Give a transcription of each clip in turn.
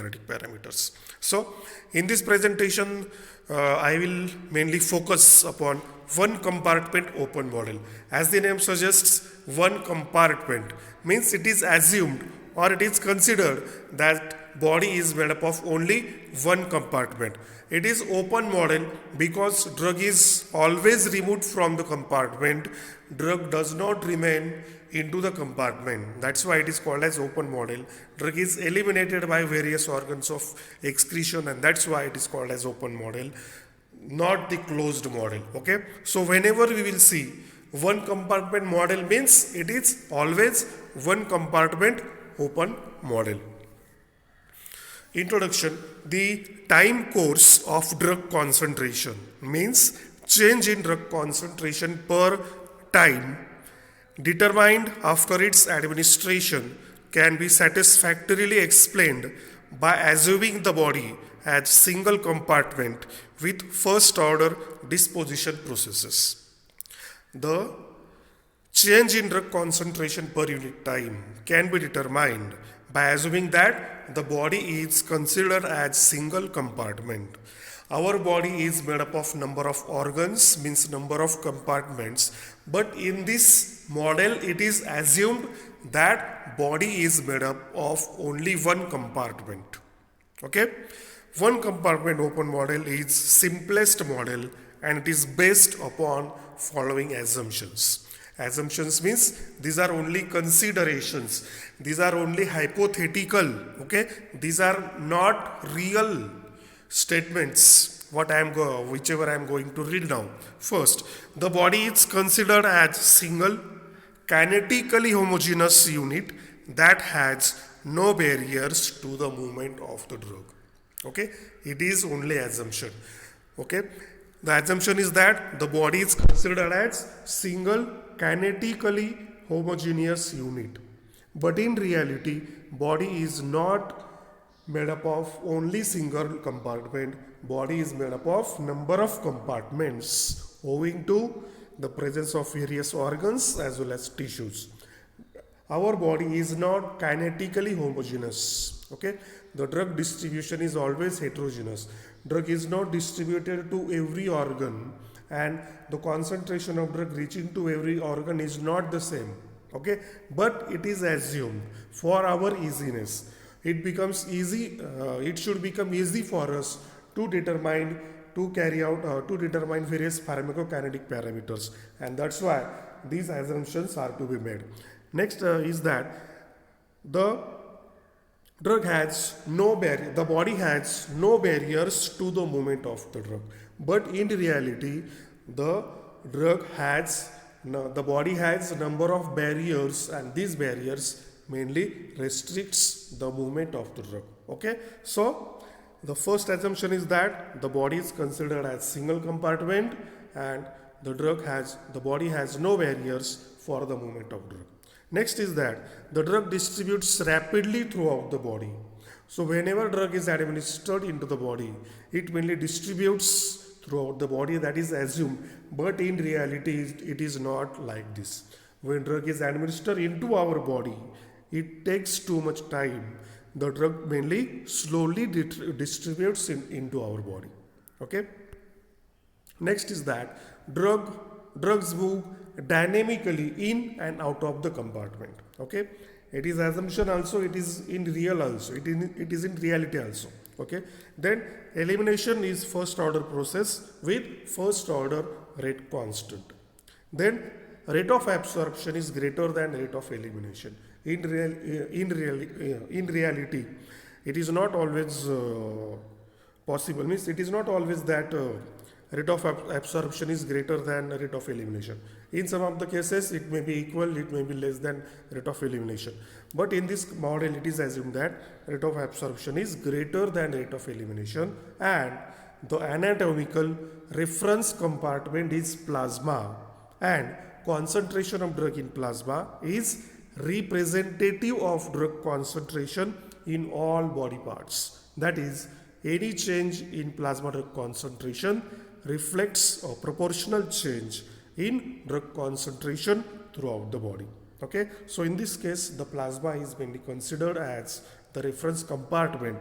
pharmacokinetic parameters. So, in this presentation, I will mainly focus upon one compartment open model. As the name suggests, one compartment means it is assumed or it is considered that body is made up of only one compartment. It is open model because drug is always removed from the compartment. Drug does not remain into the compartment. That's why it is called as open model. Drug is eliminated by various organs of excretion, and that's why it is called as open model, not the closed model. Okay, so whenever we will see one compartment model means it is always one compartment open model. Introduction. The time course of drug concentration means change in drug concentration per time determined after its administration can be satisfactorily explained by assuming the body as single compartment with first order disposition processes. The change in drug concentration per unit time can be determined by assuming that the body is considered as single compartment. Our body is made up of number of organs, means number of compartments, but in this model it is assumed that body is made up of only one compartment. Okay, one compartment open model is simplest model and it is based upon following assumptions. Assumptions means these are only considerations, these are only hypothetical. Okay, these are not real statements whichever I am going to read now. First, the body is considered as single kinetically homogeneous unit that has no barriers to the movement of the drug. Okay, it is only assumption. Okay, the assumption is that the body is considered as single kinetically homogeneous unit, but in reality body is not made up of only single compartment. Body is made up of number of compartments owing to the presence of various organs as well as tissues. Our body is not kinetically homogeneous. Okay, the drug distribution is always heterogeneous. Drug is not distributed to every organ, and the concentration of drug reaching to every organ is not the same. Okay, but it is assumed for our easiness. It becomes easy. It should become easy for us to determine various pharmacokinetic parameters, and that's why these assumptions are to be made. Next is that the drug has no barrier. The body has no barriers to the movement of the drug, but in reality, the body has a number of barriers, and these barriers mainly restricts the movement of the drug. Okay, so the first assumption is that the body is considered as single compartment and the body has no barriers for the movement of drug. Next is that the drug distributes rapidly throughout the body. So whenever drug is administered into the body, it mainly distributes throughout the body, that is assumed, but in reality it is not like this. When drug is administered into our body, it takes too much time. The drug mainly slowly distributes into our body. Okay. Next is that drugs move dynamically in and out of the compartment. Okay, it is assumption also, it is in real also, it is in reality also. Okay, then elimination is first order process with first order rate constant. Then rate of absorption is greater than rate of elimination. In reality, it is not always possible. Means it is not always that rate of absorption is greater than rate of elimination. In some of the cases, it may be equal, it may be less than rate of elimination. But in this model, it is assumed that rate of absorption is greater than rate of elimination, and the anatomical reference compartment is plasma, and concentration of drug in plasma is representative of drug concentration in all body parts. That is, any change in plasma drug concentration reflects a proportional change in drug concentration throughout the body. Okay, so in this case, the plasma is mainly considered as the reference compartment,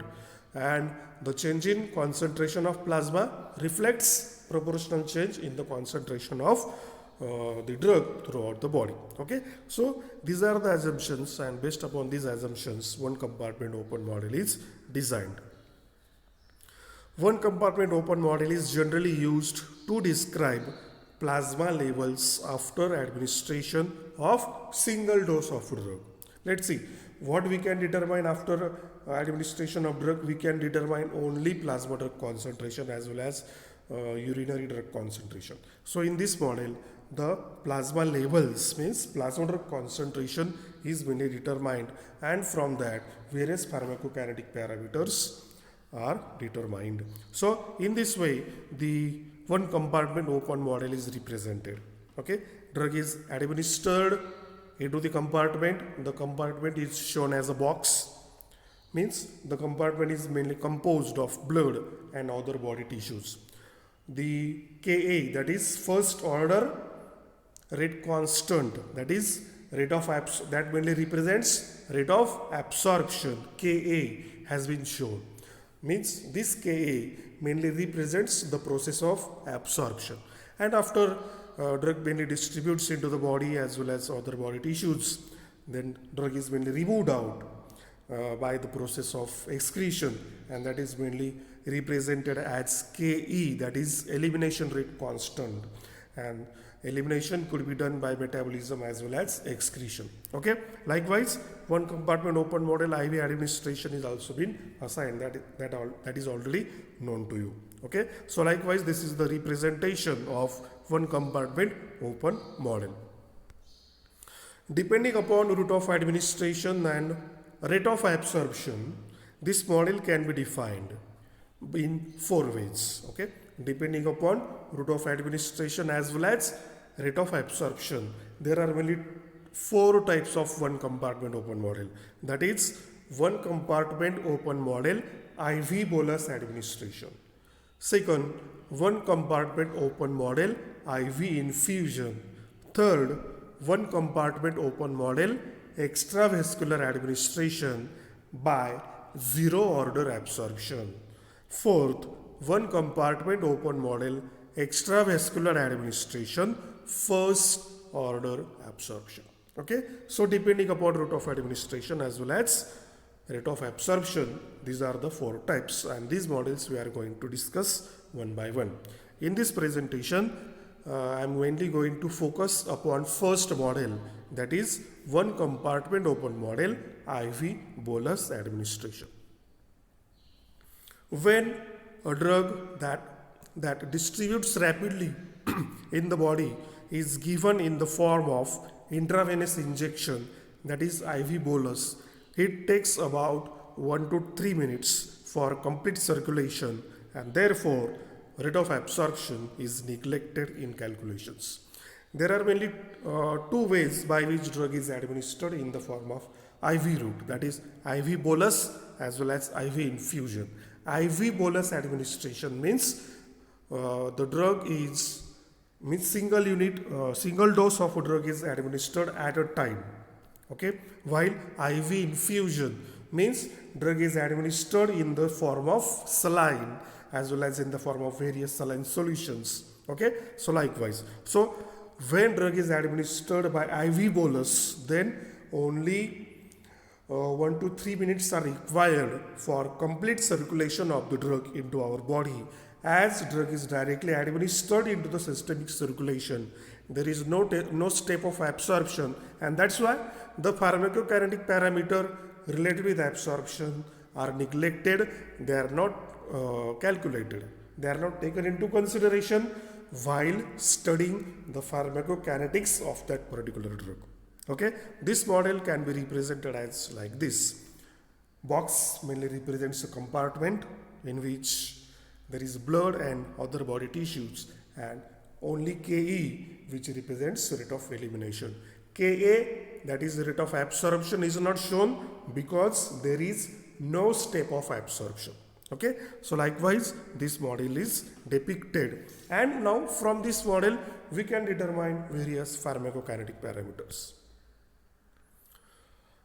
and the change in concentration of plasma reflects proportional change in the concentration of the drug throughout the body. Okay, so these are the assumptions, and based upon these assumptions, one compartment open model is designed. One compartment open model is generally used to describe plasma levels after administration of single dose of drug. Let's see what we can determine after administration of drug. We can determine only plasma drug concentration as well as urinary drug concentration. So in this model, the plasma levels means plasma drug concentration is mainly determined, and from that various pharmacokinetic parameters are determined. So in this way, the one compartment open model is represented. Okay, drug is administered into the compartment. The compartment is shown as a box, means the compartment is mainly composed of blood and other body tissues. The Ka, that is first order rate constant, that is rate of that mainly represents rate of absorption, Ka, has been shown. Means this Ka mainly represents the process of absorption, and after drug mainly distributes into the body as well as other body tissues, then drug is mainly removed out by the process of excretion, and that is mainly represented as Ke, that is elimination rate constant, and elimination could be done by metabolism as well as excretion. Okay, likewise one compartment open model IV administration is also been assigned, that is already known to you. Okay, so likewise this is the representation of one compartment open model. Depending upon route of administration and rate of absorption, this model can be defined in 4 ways. Okay, depending upon route of administration as well as rate of absorption, there are mainly 4 types of one compartment open model. That is one compartment open model IV bolus administration. Second, one compartment open model IV infusion. Third, one compartment open model extravascular administration by zero order absorption. Fourth, one compartment open model extravascular administration first order absorption. Okay, so depending upon route of administration as well as rate of absorption, these are the 4 types, and these models we are going to discuss one by one. In this presentation, I am mainly going to focus upon first model, that is one compartment open model IV bolus administration. When a drug that distributes rapidly in the body is given in the form of intravenous injection, that is IV bolus, it takes about 1 to 3 minutes for complete circulation, and therefore rate of absorption is neglected in calculations. There are mainly 2 ways by which drug is administered in the form of IV route, that is IV bolus as well as IV infusion. IV bolus administration means the drug is single dose of a drug is administered at a time. Okay, while IV infusion means drug is administered in the form of saline as well as in the form of various saline solutions. Okay, so likewise, so when drug is administered by IV bolus, then only 1 to 3 minutes are required for complete circulation of the drug into our body. As drug is directly administered into the systemic circulation, there is no step of absorption, and that's why the pharmacokinetic parameter related with absorption are neglected. They are not calculated. They are not taken into consideration while studying the pharmacokinetics of that particular drug. Okay, this model can be represented as like this. Box mainly represents a compartment in which there is blood and other body tissues, and only Ke, which represents rate of elimination. Ka, that is the rate of absorption, is not shown because there is no step of absorption. Okay, so likewise this model is depicted, and now from this model we can determine various pharmacokinetic parameters.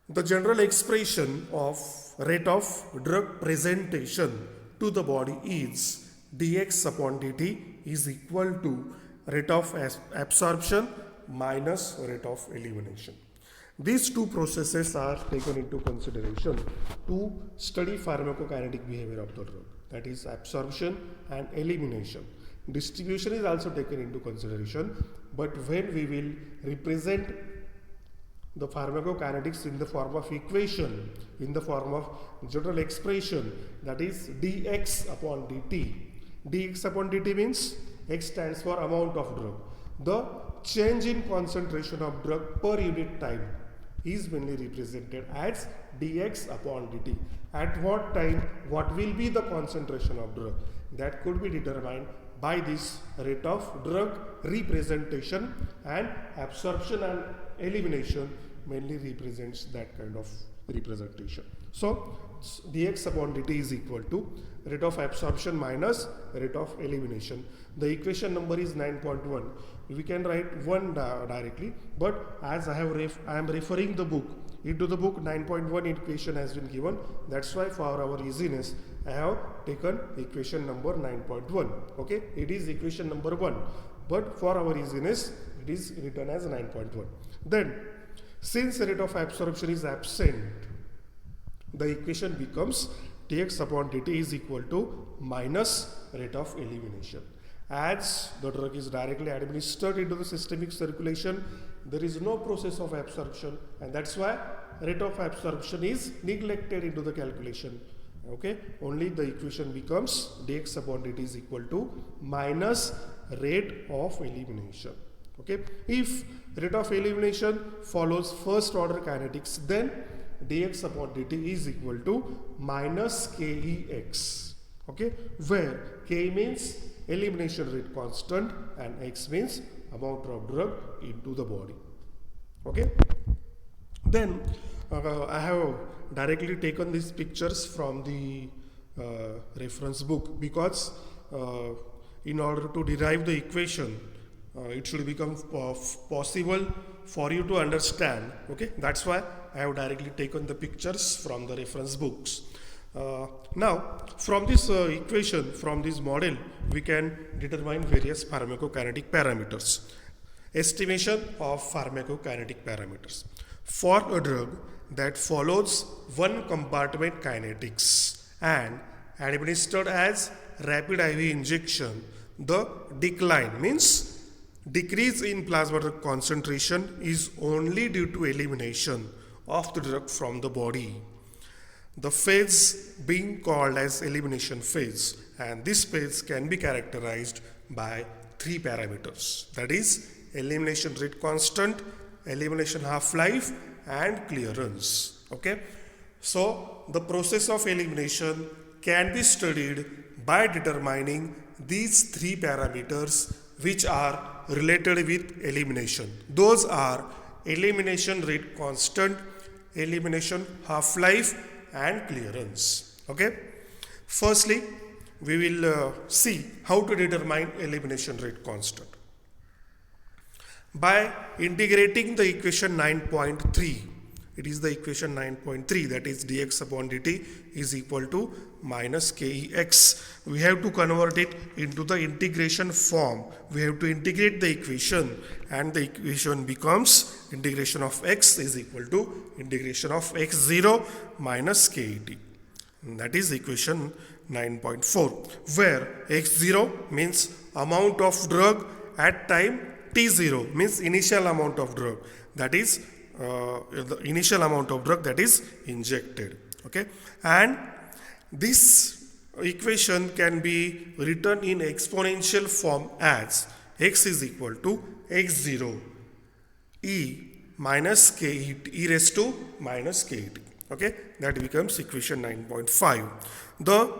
The general expression of rate of drug presentation to the body is dx upon dt is equal to rate of absorption minus rate of elimination. These two processes are taken into consideration to study pharmacokinetic behavior of the drug, that is absorption and elimination. Distribution is also taken into consideration, but when we will represent the pharmacokinetics in the form of equation, in the form of general expression, that is dx upon dt. Dx upon dt means x stands for amount of drug. The change in concentration of drug per unit time is mainly represented as dx upon dt. At what time, what will be the concentration of drug? That could be determined by this rate of drug representation, and absorption and elimination mainly represents that kind of representation. So dx upon dt is equal to rate of absorption minus rate of elimination. The equation number is 9.1. We can write 1 directly, but as I am referring the book, into the book 9.1 equation has been given. That's why for our easiness I have taken equation number 9.1. Okay, it is equation number 1, but for our easiness it is written as 9.1. Then since rate of absorption is absent, the equation becomes dx upon dt is equal to minus rate of elimination. As the drug is directly administered into the systemic circulation, there is no process of absorption, and that's why rate of absorption is neglected into the calculation. Okay, only the equation becomes dx upon dt is equal to minus rate of elimination. Okay, if rate of elimination follows first order kinetics, then dx upon dt is equal to minus kex. Okay, where k means elimination rate constant and x means amount of drug into the body. Okay, then I have directly taken these pictures from the reference book, because in order to derive the equation it should become possible for you to understand. Okay, that's why I have directly taken the pictures from the reference books. Now from this equation, from this model, we can determine various pharmacokinetic parameters. Estimation of pharmacokinetic parameters. For a drug that follows one compartment kinetics and administered as rapid IV injection, the decline means decrease in plasma drug concentration is only due to elimination of the drug from the body. The phase being called as elimination phase, and this phase can be characterized by 3 parameters, that is elimination rate constant, elimination half-life and clearance. Okay, so the process of elimination can be studied by determining these 3 parameters which are related with elimination. Those are elimination rate constant, elimination half-life and clearance. Okay, firstly we will see how to determine elimination rate constant by integrating the equation 9.3. It is the equation 9.3, that is dx upon dt is equal to minus kex. We have to convert it into the integration form. We have to integrate the equation, and the equation becomes integration of x is equal to integration of x0 minus ket. That is equation 9.4, where x0 means amount of drug at time t0, means initial amount of drug, that is the initial amount of drug that is injected. Okay, and this equation can be written in exponential form as x is equal to x0 e minus k e raised to minus kt. Okay, that becomes equation 9.5. The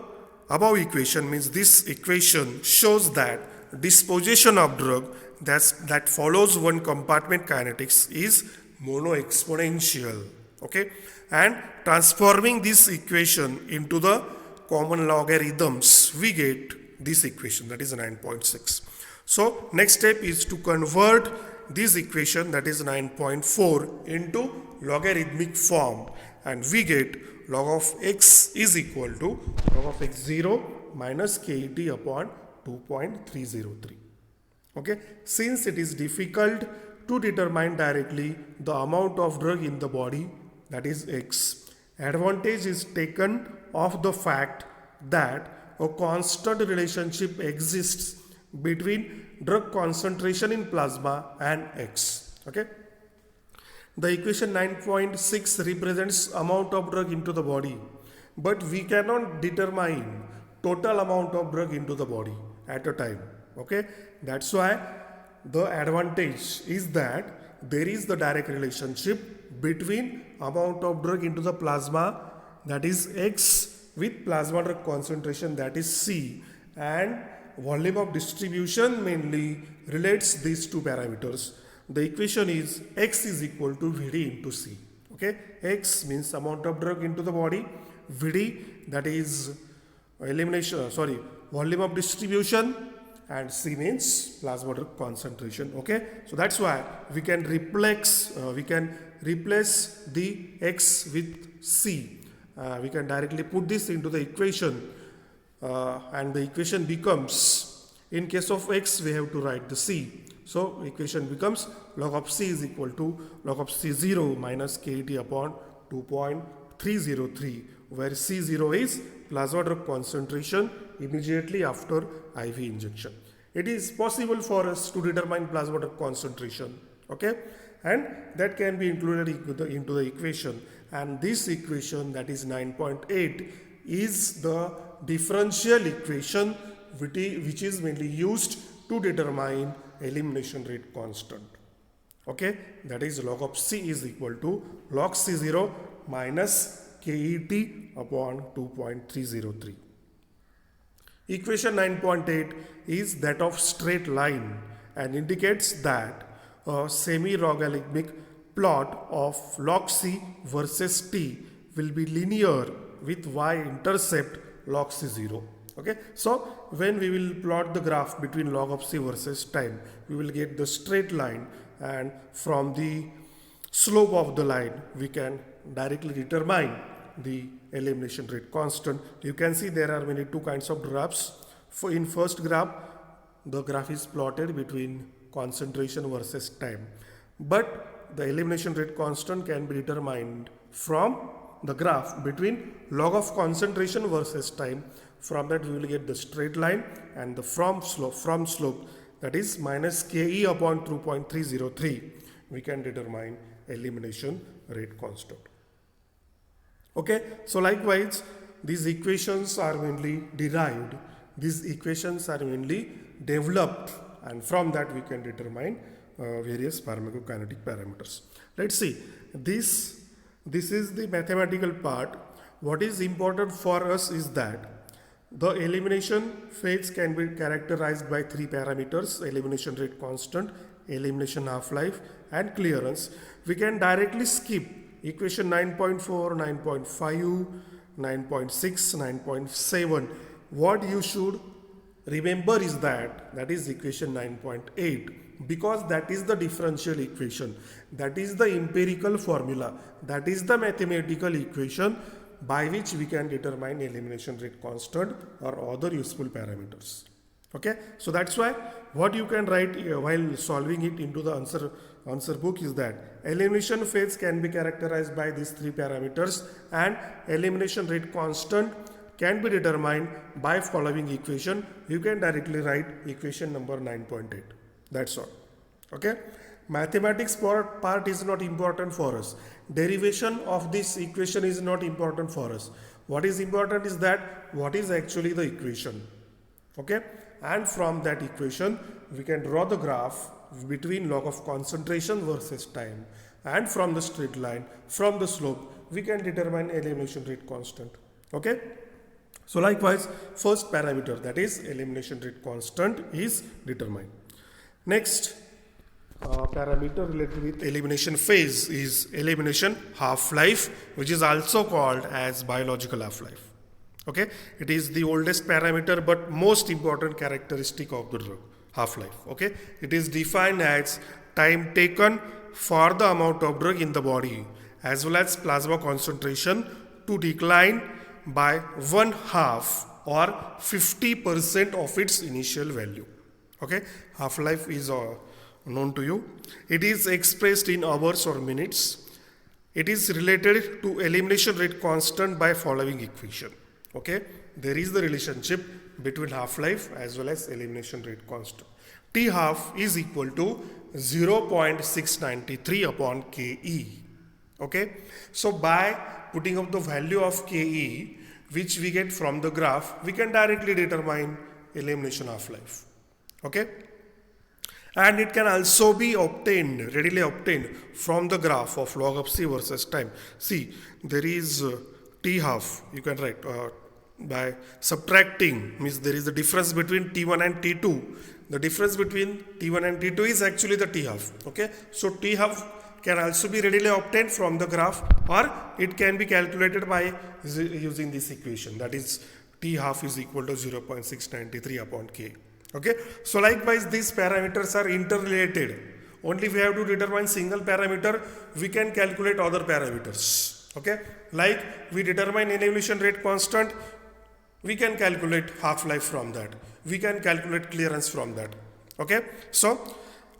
above equation means this equation shows that disposition of drug that follows one compartment kinetics is mono-exponential. Okay, and transforming this equation into the common logarithms, we get this equation, that is 9.6. So next step is to convert this equation, that is 9.4, into logarithmic form, and we get log of x is equal to log of x0 minus ket upon 2.303. Okay, since it is difficult to determine directly the amount of drug in the body, that is x, advantage is taken of the fact that a constant relationship exists between drug concentration in plasma and x. Okay, the equation 9.6 represents amount of drug into the body, but we cannot determine total amount of drug into the body at a time. Okay, that's why the advantage is that there is the direct relationship between amount of drug into the plasma, that is x, with plasma drug concentration, that is c, and volume of distribution mainly relates these two parameters. The equation is x is equal to Vd into c. Okay, x means amount of drug into the body, Vd, that is volume of distribution, and c means plasma drug concentration. Okay, so that's why we can replace the x with c. We can directly put this into the equation, and the equation becomes, in case of x we have to write the c, so equation becomes log of c is equal to log of c0 minus ket upon 2.303, where c0 is plasma drug concentration immediately after IV injection. It is possible for us to determine plasma drug concentration, okay, and that can be included into the equation, and this equation, that is 9.8, is the differential equation which is mainly used to determine elimination rate constant. Okay, that is log of c is equal to log c0 minus ket upon 2.303. Equation 9.8 is that of straight line and indicates that a semi-logarithmic plot of log c versus t will be linear with y-intercept log c0. Okay, so when we will plot the graph between log of c versus time, we will get the straight line, and from the slope of the line we can directly determine the elimination rate constant. You can see there are two kinds of graphs. In first graph, the graph is plotted between concentration versus time, but the elimination rate constant can be determined from the graph between log of concentration versus time. From that we will get the straight line, and the from slope, that is minus ke upon 2.303, we can determine elimination rate constant. Okay, so likewise these equations are mainly derived, these equations are mainly developed, and from that we can determine various pharmacokinetic parameters. Let's see, this is the mathematical part. What is important for us is that the elimination phase can be characterized by three parameters: elimination rate constant, elimination half-life, and clearance. We can directly skip equation 9.4, 9.5, 9.6, 9.7. What you should remember is that is equation 9.8, because that is the differential equation, that is the empirical formula, that is the mathematical equation by which we can determine elimination rate constant or other useful parameters. Okay, so that's why what you can write while solving it into the answer book is that elimination phase can be characterized by these three parameters, and elimination rate constant can be determined by following equation. You can directly write equation number 9.8. That's all. Okay, mathematics part is not important for us. Derivation of this equation is not important for us. What is important is that what is actually the equation. Okay, and from that equation we can draw the graph between log of concentration versus time, and from the straight line, from the slope, we can determine elimination rate constant. Okay, so likewise first parameter, that is elimination rate constant, is determined. Next parameter related with elimination phase is elimination half-life, which is also called as biological half-life. Okay, it is the oldest parameter but most important characteristic of the drug. half-life. Okay, it is defined as time taken for the amount of drug in the body as well as plasma concentration to decline by one half or 50% of its initial value. Okay, half-life is known to you. It is expressed in hours or minutes. It is related to elimination rate constant by following equation. Okay, there is the relationship between half-life as well as elimination rate constant. T half is equal to 0.693 upon Ke. Okay, so by putting up the value of Ke, which we get from the graph, we can directly determine elimination half-life. Okay, and it can also be obtained, readily obtained from the graph of log of C versus time. See, there is T half, you can write by subtracting, means there is the difference between T1 and T2. The difference between T1 and T2 is actually the T half. Okay, so T half can also be readily obtained from the graph, or it can be calculated by using this equation, that is T half is equal to 0.693 upon K. Okay, so likewise these parameters are interrelated. Only if we have to determine single parameter, we can calculate other parameters. Okay, like we determine elimination rate constant, we can calculate half-life from that. We can calculate clearance from that. Okay, so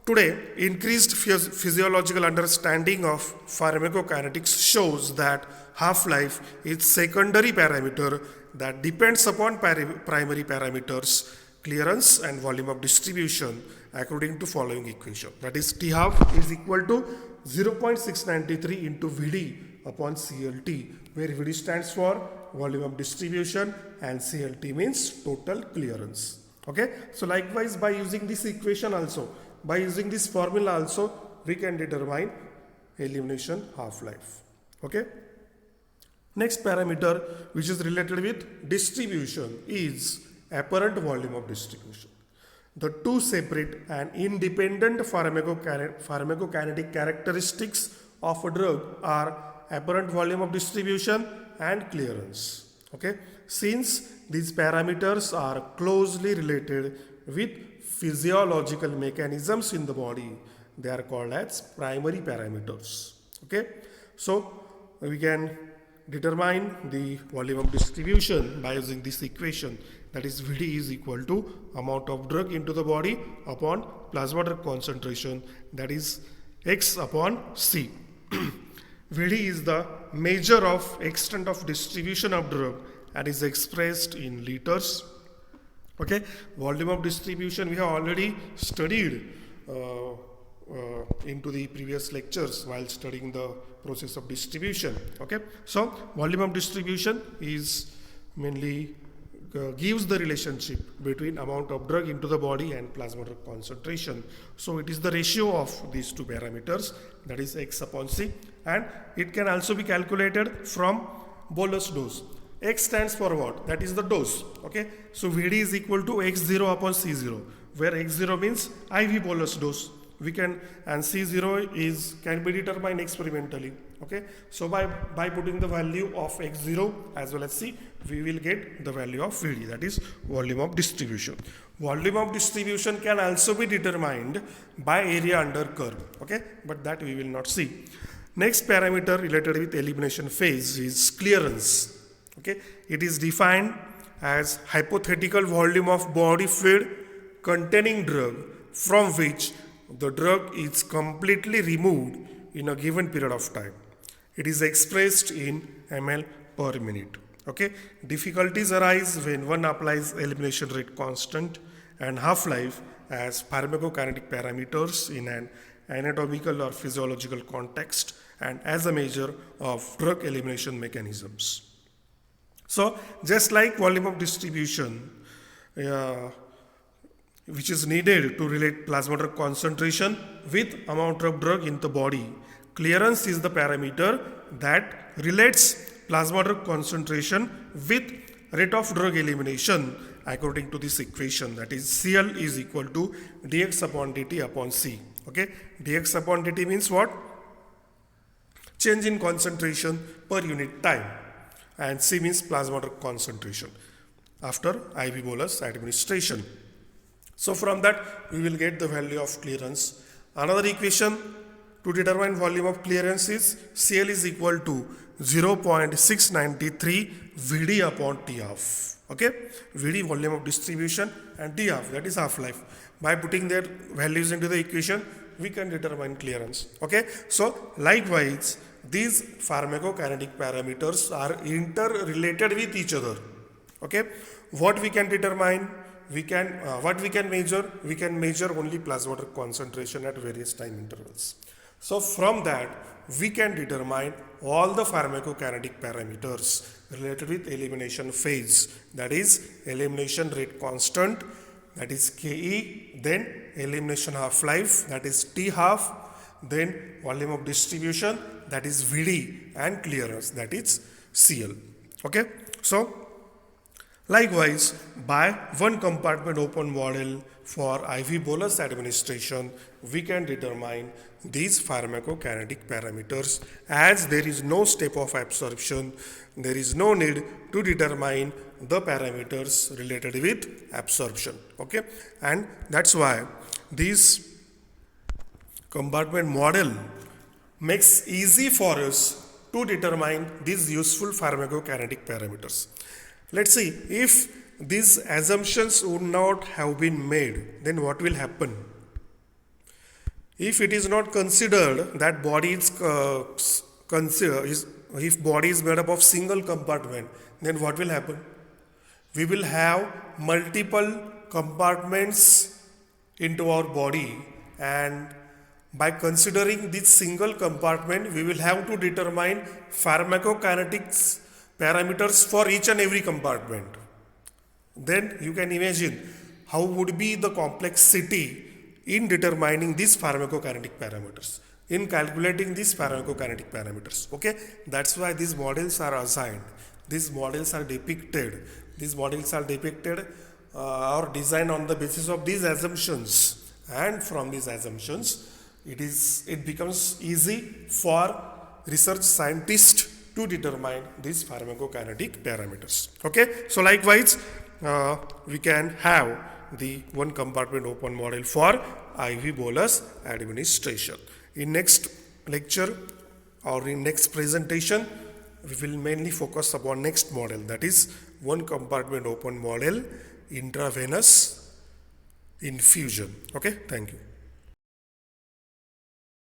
today increased physiological understanding of pharmacokinetics shows that half-life is secondary parameter that depends upon primary parameters, clearance and volume of distribution, according to following equation. That is T half is equal to 0.693 into Vd upon CLT, where Vd stands for volume of distribution and CLT means total clearance. Okay, so likewise by using this equation also, by using this formula also, we can determine elimination half-life. Okay, next parameter which is related with distribution is apparent volume of distribution. The two separate and independent pharmacokinetic characteristics of a drug are apparent volume of distribution and clearance. Okay, since these parameters are closely related with physiological mechanisms in the body, they are called as primary parameters. Okay, so we can determine the volume of distribution by using this equation, that is Vd is equal to amount of drug into the body upon plasma drug concentration, that is X upon C. Vd is the measure of extent of distribution of drug and is expressed in liters. Okay, volume of distribution we have already studied into the previous lectures while studying the process of distribution. Okay, so volume of distribution is mainly gives the relationship between amount of drug into the body and plasma drug concentration. So it is the ratio of these two parameters, that is X upon C, and it can also be calculated from bolus dose. X stands for what? That is the dose. Okay, so Vd is equal to X0 upon C0, where X0 means IV bolus dose. We can, and C0 is can be determined experimentally. Okay, so by putting the value of X0 as well as C, we will get the value of Vd, that is volume of distribution. Volume of distribution can also be determined by area under curve. Okay, but that we will not see. Next parameter related with elimination phase is clearance. Okay, it is defined as hypothetical volume of body fluid containing drug from which the drug is completely removed in a given period of time. It is expressed in ml per minute. Okay, difficulties arise when one applies elimination rate constant and half-life as pharmacokinetic parameters in an anatomical or physiological context and as a measure of drug elimination mechanisms. So just like volume of distribution which is needed to relate plasma drug concentration with amount of drug in the body, clearance is the parameter that relates plasma drug concentration with rate of drug elimination according to this equation, that is Cl is equal to dx upon dt upon C. Okay, dx upon dt means what? Change in concentration per unit time, and C means plasma drug concentration after IV bolus administration. So from that we will get the value of clearance. Another equation to determine volume of clearance is CL is equal to 0.693 VD upon T half. Okay, VD volume of distribution and T half, that is half life. By putting their values into the equation we can determine clearance. Okay, so likewise these pharmacokinetic parameters are interrelated with each other. Okay, what we can determine, what we can measure, we can measure only plasma drug concentration at various time intervals. So from that we can determine all the pharmacokinetic parameters related with elimination phase, that is elimination rate constant, that is Ke, then elimination half life, that is T half, then volume of distribution, that is Vd, and clearance, that is Cl. Okay, so likewise, by one compartment open model for IV bolus administration, we can determine these pharmacokinetic parameters. As there is no step of absorption, there is no need to determine the parameters related with absorption. Okay, and that's why this compartment model makes easy for us to determine these useful pharmacokinetic parameters. Let's see, if these assumptions would not have been made, then what will happen? If it is not considered that body is if body is made up of single compartment, then what will happen? We will have multiple compartments into our body, and by considering this single compartment we will have to determine pharmacokinetics parameters for each and every compartment. Then you can imagine how would be the complexity in determining these pharmacokinetic parameters, in calculating these pharmacokinetic parameters. Okay, that's why these models are assigned, these models are depicted, or designed on the basis of these assumptions, and from these assumptions it becomes easy for research scientists to determine these pharmacokinetic parameters. Okay, so likewise we can have the one compartment open model for IV bolus administration. In next lecture or in next presentation we will mainly focus upon next model, that is one compartment open model intravenous infusion. Okay, thank you.